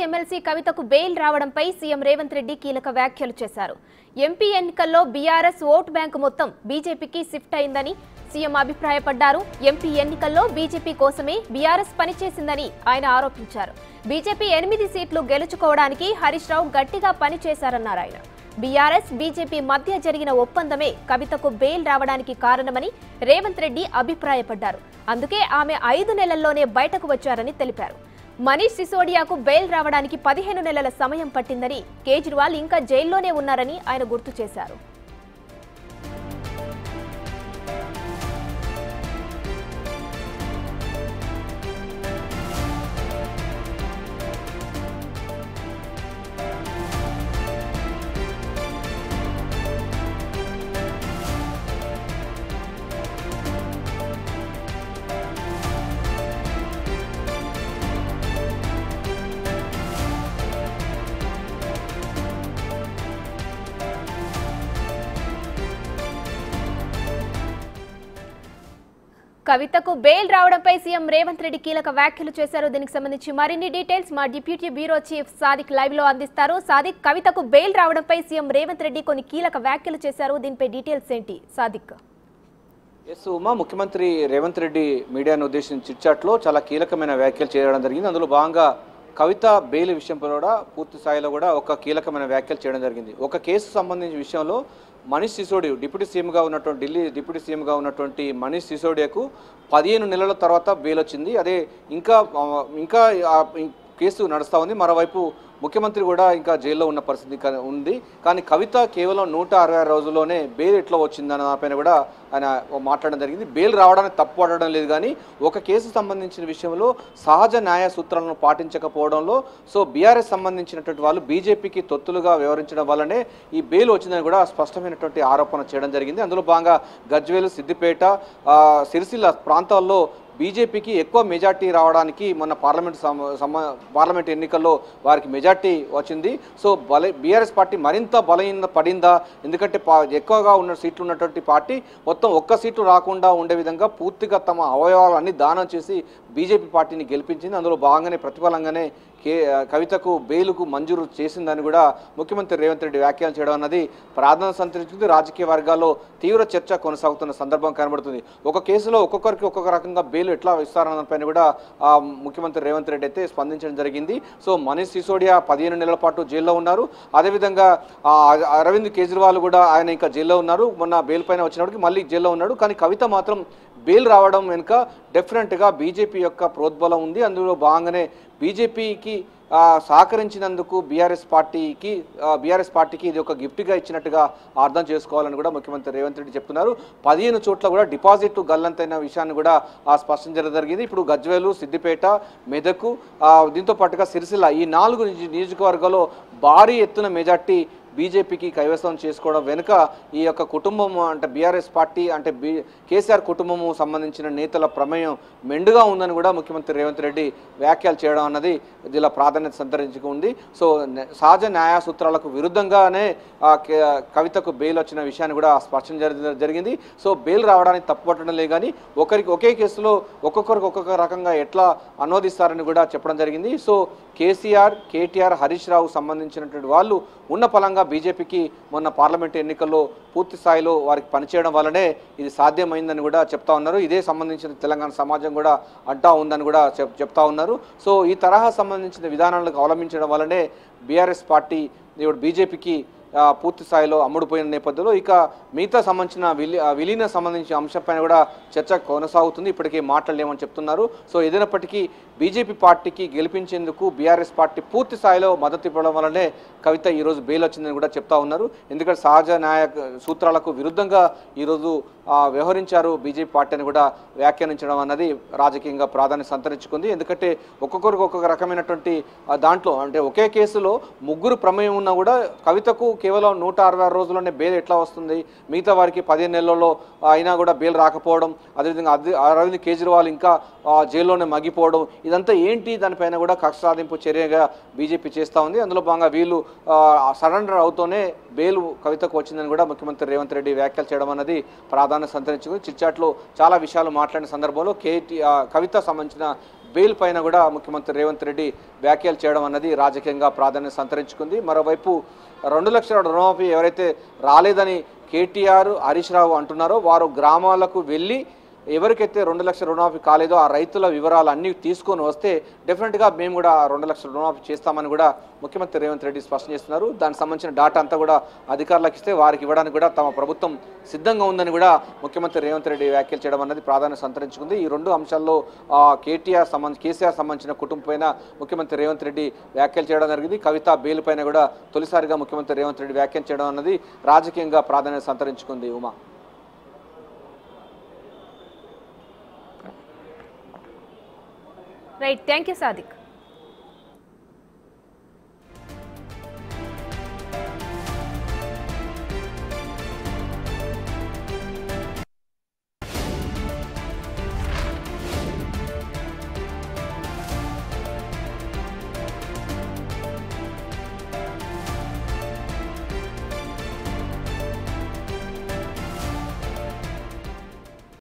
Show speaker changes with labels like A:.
A: MLC కవితకు bail రావడంపై CM Revanth Reddy కీలక వ్యాఖ్యలు చేశారు. ఎంపీ ఎన్నికల్లో బీఆర్ఎస్ ఓటు బ్యాంకు మొత్తం బీజేపీకి షిఫ్ట్ అయిందని సీఎం అభిప్రాయపడ్డారు. ఎంపీ ఎన్నికల్లో బీజేపీ కోసమే బీఆర్ఎస్ పనిచేసిందని ఆయన ఆరోపించారు. బీజేపీ 8 సీట్లు గెలుచుకోవడానికి హరీష్ రావు గట్టిగా పనిచేశారన్నారు ఆయన. బీఆర్ఎస్ బీజేపీ మధ్య జరిగిన ఒప్పందమే కవితకు బెయిల్ రావడానికి కారణమని రేవంత్ రెడ్డి అభిప్రాయపడ్డారు. అందుకే ఆమె 5 నెలల్లోనే బయటకు వచ్చారని తెలిపారు. మనీష్ సిసోడియాకు బెయిల్ రావడానికి 15 నెలల సమయం పట్టిందని, కేజ్రీవాల్ ఇంకా జైల్లోనే ఉన్నారని ఆయన గుర్తు చేశారు. కవితకు బెయిల్ రావడంపై సీఎం రేవంత్ రెడ్డి కీలక వ్యాఖ్యలు చేశారు. దీనికి సంబంధించి మరిన్ని డీటెయిల్స్ మా deputy bureau chief Sadiq live లో అందిస్తారు. సాదిక్, కవితకు బెయిల్ రావడంపై సీఎం రేవంత్ రెడ్డి కొన్ని కీలక వ్యాఖ్యలు చేశారు. దీనిపై డీటెయిల్స్ ఏంటి సాదిక్?
B: ఎస్ ఉమా, ముఖ్యమంత్రి రేవంత్ రెడ్డి మీడియాను ఉద్దేశించి చిట్చాట్లో చాలా కీలకమైన వ్యాఖ్యలు చేయడం జరిగింది. అందులో భాగంగా కవిత బెయిల్ విషయంలో కూడా పూర్తి స్థాయిలో కూడా ఒక కీలకమైన వ్యాఖ్యలు చేయడం జరిగింది. ఒక కేసు సంబంధించిన విషయంలో మనీష్ సిసోడియా డిప్యూటీ సీఎంగా ఉన్నటువంటి ఢిల్లీ డిప్యూటీ సీఎంగా ఉన్నటువంటి మనీష్ సిసోడియాకు 15 నెలల తర్వాత బెయిల్ వచ్చింది. అదే ఇంకా కేసు నడుస్తూ ఉంది. మరోవైపు ముఖ్యమంత్రి కూడా ఇంకా జైల్లో ఉన్న పరిస్థితి ఉంది. కానీ కవిత కేవలం 166 రోజుల్లోనే బెయిల్ ఎట్లా వచ్చిందన్న దానిపైన కూడా ఆయన మాట్లాడడం జరిగింది. బెయిల్ రావడానికి తప్పు పడడం లేదు, కానీ ఒక కేసు సంబంధించిన విషయంలో సహజ న్యాయ సూత్రాలను పాటించకపోవడంలో బీఆర్ఎస్ సంబంధించినటువంటి వాళ్ళు బీజేపీకి తొత్తులుగా వ్యవహరించడం వల్లనే ఈ బెయిల్ వచ్చిందని కూడా స్పష్టమైనటువంటి ఆరోపణ చేయడం జరిగింది. అందులో భాగంగా గజ్వేల్, సిద్దిపేట, సిరిసిల్ల ప్రాంతాల్లో బీజేపీకి ఎక్కువ మెజార్టీ రావడానికి మొన్న పార్లమెంట్ ఎన్నికల్లో వారికి మెజార్టీ వచ్చింది. బీఆర్ఎస్ పార్టీ మరింత బలహీన పడిందా? ఎందుకంటే ఎక్కువగా ఉన్న సీట్లు ఉన్నటువంటి పార్టీ మొత్తం ఒక్క సీటు రాకుండా ఉండే విధంగా పూర్తిగా తమ అవయవాలన్నీ దానం చేసి బీజేపీ పార్టీని గెలిపించింది. అందులో భాగంగానే ప్రతిఫలంగానే కవితకు బెయిలుకు మంజూరు చేసిందని కూడా ముఖ్యమంత్రి రేవంత్ రెడ్డి వ్యాఖ్యలు చేయడం అన్నది ప్రాధాన్యత సంతరించుకుంది. రాజకీయ వర్గాల్లో తీవ్ర చర్చ కొనసాగుతున్న సందర్భం కనబడుతుంది. ఒక కేసులో ఒక్కొక్కరికి ఒక్కొక్క రకంగా బెయిల్ ఎట్లా ఇస్తారన్నపైన కూడా ముఖ్యమంత్రి రేవంత్ రెడ్డి అయితే స్పందించడం జరిగింది. మనీష్ సిసోడియా 15 నెలల పాటు జైల్లో ఉన్నారు. అదేవిధంగా అరవింద్ కేజ్రీవాల్ కూడా ఆయన ఇంకా జైల్లో ఉన్నారు. మొన్న బెయిల్ పైన వచ్చినప్పటికీ మళ్ళీ జైల్లో ఉన్నాడు. కానీ కవిత మాత్రం బెయిల్ రావడం వెనుక డెఫినెట్గా బీజేపీ యొక్క ప్రోద్బలం ఉంది. అందులో భాగంగానే బీజేపీకి సహకరించినందుకు బీఆర్ఎస్ పార్టీకి ఇది ఒక గిఫ్ట్గా ఇచ్చినట్టుగా అర్థం చేసుకోవాలని కూడా ముఖ్యమంత్రి రేవంత్ రెడ్డి చెప్తున్నారు. 15 చోట్ల కూడా డిపాజిట్ గల్లంతైన విషయాన్ని కూడా స్పష్టం చేయడం జరిగింది. ఇప్పుడు గజ్వేలు, సిద్దిపేట, మెదకు, దీంతో పాటుగా సిరిసిల్ల ఈ 4 నియోజకవర్గాల్లో భారీ ఎత్తున మెజార్టీ బీజేపీకి కైవసం చేసుకోవడం వెనుక ఈ యొక్క కుటుంబం అంటే బీఆర్ఎస్ పార్టీ అంటే కేసీఆర్ కుటుంబము సంబంధించిన నేతల ప్రమేయం మెండుగా ఉందని కూడా ముఖ్యమంత్రి రేవంత్ రెడ్డి వ్యాఖ్యలు చేయడం అన్నది ఇలా ప్రాధాన్యత సంతరించుకుంది. సహజ న్యాయ సూత్రాలకు విరుద్ధంగానే కవితకు బెయిల్ వచ్చిన విషయాన్ని కూడా స్పష్టం జరిగింది. బెయిల్ రావడానికి తప్పుపట్టడం లేదు, కానీ ఒకే కేసులో ఒక్కొక్కరికి ఒక్కొక్క రకంగా ఎట్లా అనువదిస్తారని కూడా చెప్పడం జరిగింది. కేసీఆర్, కేటీఆర్, హరీష్ రావు సంబంధించినటువంటి వాళ్ళు ఉన్న పలంగా బీజేపీకి మొన్న పార్లమెంట్ ఎన్నికల్లో పూర్తి స్థాయిలో వారికి పనిచేయడం వల్లనే ఇది సాధ్యమైందని కూడా చెప్తా ఉన్నారు. ఇదే సంబంధించిన తెలంగాణ సమాజం కూడా అంటా ఉందని కూడా చెప్తా ఉన్నారు. ఈ తరహా సంబంధించిన విధానాలకు అవలంబించడం వల్లనే బీఆర్ఎస్ పార్టీ బీజేపీకి పూర్తి స్థాయిలో అమ్ముడుపోయిన నేపథ్యంలో ఇక మిగతా సంబంధించిన విలీన సంబంధించిన అంశంపైన కూడా చర్చ కొనసాగుతుంది. ఇప్పటికే మాట్లాడలేమని చెప్తున్నారు. ఏదైనప్పటికీ బీజేపీ పార్టీకి గెలిపించేందుకు బీఆర్ఎస్ పార్టీ పూర్తి స్థాయిలో మద్దతు ఇవ్వడం వల్లనే కవిత ఈరోజు బెయిల్ వచ్చిందని కూడా చెప్తా ఉన్నారు. ఎందుకంటే సహజ న్యాయ సూత్రాలకు విరుద్ధంగా ఈరోజు వ్యవహరించారు బీజేపీ పార్టీ అని కూడా వ్యాఖ్యానించడం అన్నది రాజకీయంగా ప్రాధాన్యత సంతరించుకుంది. ఎందుకంటే ఒక్కొక్కరికి ఒక్కొక్క రకమైనటువంటి దాంట్లో అంటే ఒకే కేసులో 3 ప్రమేయం ఉన్నా కూడా కవితకు కేవలం 166 రోజుల్లోనే బెయిల్ ఎట్లా వస్తుంది? మిగతా వారికి 15 నెలల్లో అయినా కూడా బెయిల్ రాకపోవడం, అదేవిధంగా అరవింద్ కేజ్రీవాల్ ఇంకా జైల్లోనే మగ్గిపోవడం, ఇదంతా ఏంటి? దానిపైన కూడా కక్ష సాధింపు చర్యగా బీజేపీ చేస్తూ ఉంది. అందులో భాగంగా వీళ్ళు సరెండర్ అవుతూనే బెయిల్ కవితకు వచ్చిందని కూడా ముఖ్యమంత్రి రేవంత్ రెడ్డి వ్యాఖ్యలు చేయడం అన్నది ప్రాధాన్యత సంతరించుకుంది. చిట్చాట్లో చాలా విషయాలు మాట్లాడిన సందర్భంలో కవిత సంబంధించిన బెయిల్ పైన కూడా ముఖ్యమంత్రి రేవంత్ రెడ్డి వ్యాఖ్యలు చేయడం అన్నది రాజకీయంగా ప్రాధాన్యత సంతరించుకుంది. మరోవైపు 2 లక్షల రుణమాఫీ ఎవరైతే రాలేదని కేటీఆర్, హరీష్ రావు అంటున్నారో వారు గ్రామాలకు వెళ్ళి ఎవరికైతే 2 లక్షల రుణమాఫీ కాలేదో ఆ రైతుల వివరాలు అన్నీ తీసుకొని వస్తే డెఫినెట్గా మేము కూడా 2 లక్షల రుణమాఫీ చేస్తామని కూడా ముఖ్యమంత్రి రేవంత్ రెడ్డి స్పష్టం చేస్తున్నారు. దానికి సంబంధించిన డాటా అంతా కూడా అధికారులకు ఇస్తే వారికి ఇవ్వడానికి కూడా తమ ప్రభుత్వం సిద్ధంగా ఉందని కూడా ముఖ్యమంత్రి రేవంత్ రెడ్డి వ్యాఖ్యలు చేయడం అన్నది ప్రాధాన్యత సంతరించుకుంది. ఈ 2 అంశాల్లో కేసీఆర్ సంబంధించిన కుటుంబం పైన ముఖ్యమంత్రి రేవంత్ రెడ్డి వ్యాఖ్యలు చేయడం జరిగింది. కవిత బెయిల్ పైన కూడా తొలిసారిగా ముఖ్యమంత్రి రేవంత్ రెడ్డి వ్యాఖ్యలు చేయడం అన్నది రాజకీయంగా ప్రాధాన్యత సంతరించుకుంది. Uma.
A: Right, thank you Sadiq.